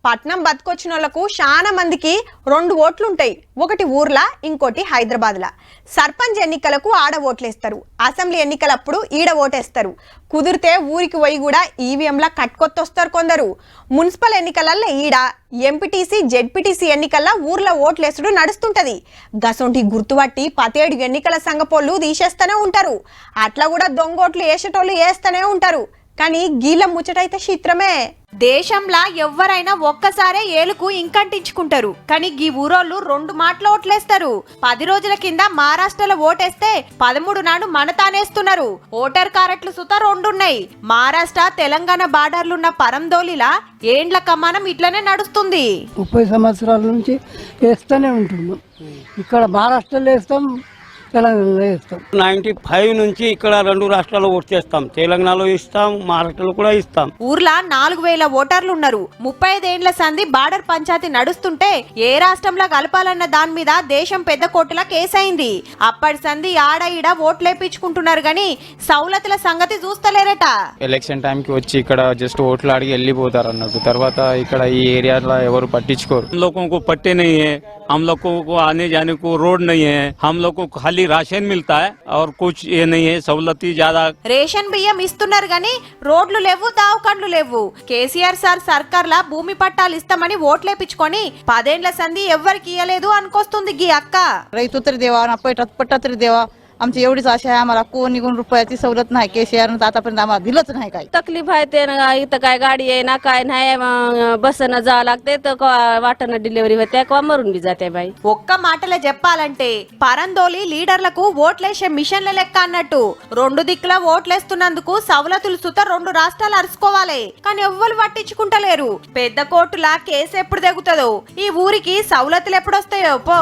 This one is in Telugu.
పట్నం బతుకొచ్చిన వాళ్ళకు చాలా మందికి 2 ఓట్లుంటాయి. ఒకటి ఊర్లా, ఇంకోటి హైదరాబాద్లా. సర్పంచ్ ఎన్నికలకు ఆడ ఓట్లేస్తారు, అసెంబ్లీ ఎన్నికలప్పుడు ఈడ ఓటేస్తారు. కుదిరితే ఊరికి పోయి కూడా ఈవీఎంలా కట్టుకొత్తొస్తారు కొందరు. మున్సిపల్ ఎన్నికలల్లో ఈడ, ఎంపీటీసీ జెడ్పీటీసీ ఎన్నికల్లో ఊర్లో ఓట్లేసుడు నడుస్తుంటది. గసొంటి గుర్తుపట్టి 17 ఎన్నికల సంఘపోళ్ళు తీసేస్తూనే ఉంటారు. అట్లా కూడా దొంగోట్లు వేసేటోళ్ళు వేస్తూనే ఉంటారు. కానీ గీళ్ళ ముచ్చటైతే చిత్రమే. దేశంలా ఎవ్వరైనా ఒక్కసారే ఏలుకు ఇంకంటించుకుంటారు. కానీ గీ ఊరోళ్ళు 2 మాటలు ఓట్లేస్తారు. 10 రోజుల కింద మహారాష్ట్రలో ఓటేస్తే 13 నాడు మనతానేస్తున్నారు. ఓటర్ కారెట్లు సుత 2 ఉన్నాయి. మహారాష్ట్ర తెలంగాణ బార్డర్లున్న పరందోలిలా ఏండ్ల కమానం ఇట్లనే నడుస్తుంది. 30 సంవత్సరాల నుంచి వేస్తూనే ఉంటున్నాం. ఇక్కడ మహారాష్ట్రలో వేస్తాం, తెలంగాణలో ఇస్తాం. 95 నుంచి ఇక్కడ 2 రాష్ట్రాల్లో ఓటు చేస్తాం. తెలంగాణలో ఇస్తాం, మహారాష్ట్రలో కూడా ఇస్తాం. ఊర్లా 4000 ఓటర్లు ఉన్నారు. 35 ఏండ్ల సంధి బార్డర్ పంచాయతీ నడుస్తుంటే ఏ రాష్ట్రంలో కలపాలన్న దాని మీద దేశం పెద్ద కోర్టుల కేసైంది. అప్పటి సంధి ఆడ ఈడ ఓట్లేపించుకుంటున్నారు గాని సౌలతుల సంగతి చూస్తలేరట. ఎలక్షన్ టైం కి వచ్చి ఇక్కడ జస్ట్ ఓట్లు అడిగి వెళ్ళిపోతారు అన్నట్టు. తర్వాత ఇక్కడ ఈ ఏరియాలో ఎవరు పట్టించుకోరు. हम लोगों को पट्टे नहीं है, हम लोगों को आने जाने को रोड नहीं है, हम लोग को खाली राशन मिलता है और कुछ ये नहीं है, सहूलती ज्यादा. రేషన్ బియ్యం ఇస్తున్నారు గాని రోడ్లు లేవు, దావకండ్లు లేవు. కేసీఆర్ సార్ సర్కార్లా భూమి పట్టాలు ఇస్తామని ఓట్లేపించుకొని 10 ఏండ్ల సంధి ఎవ్వరికి ఇయ్యలేదు అనుకొస్తుంది గీ అక్క. రైతు तरी देवा ना पट्टा तरी देवा. आमची एवढीच आशा आहे. आम्हाला कोणी रुपयाची सवलत नाही. केसीआर आतापर्यंत आम्हाला दिलंच नाही. काय तकलीफ आहे ते ना, इथं काय गाडी आहे ना, काय नाही, बसनं जावं लागते तर वाटणं डिलिव्हरी होते किंवा मरून बी जाते बाई. ఒక్క మాటలో చెప్పాలంటే పరందోలి లీడర్లకు ఓట్లేసే మిషన్ల లెక్క అన్నట్టు. 2 దిక్కుల ఓట్లేస్తున్నందుకు సవలతులు సుత 2 రాష్ట్రాలు అరుచుకోవాలి. కానీ ఎవ్వరు పట్టించుకుంటలేరు. పెద్ద కోర్టులా కేసు ఎప్పుడు తెగుతుందో, ఈ ఊరికి సవలతులు ఎప్పుడొస్తాయో పో.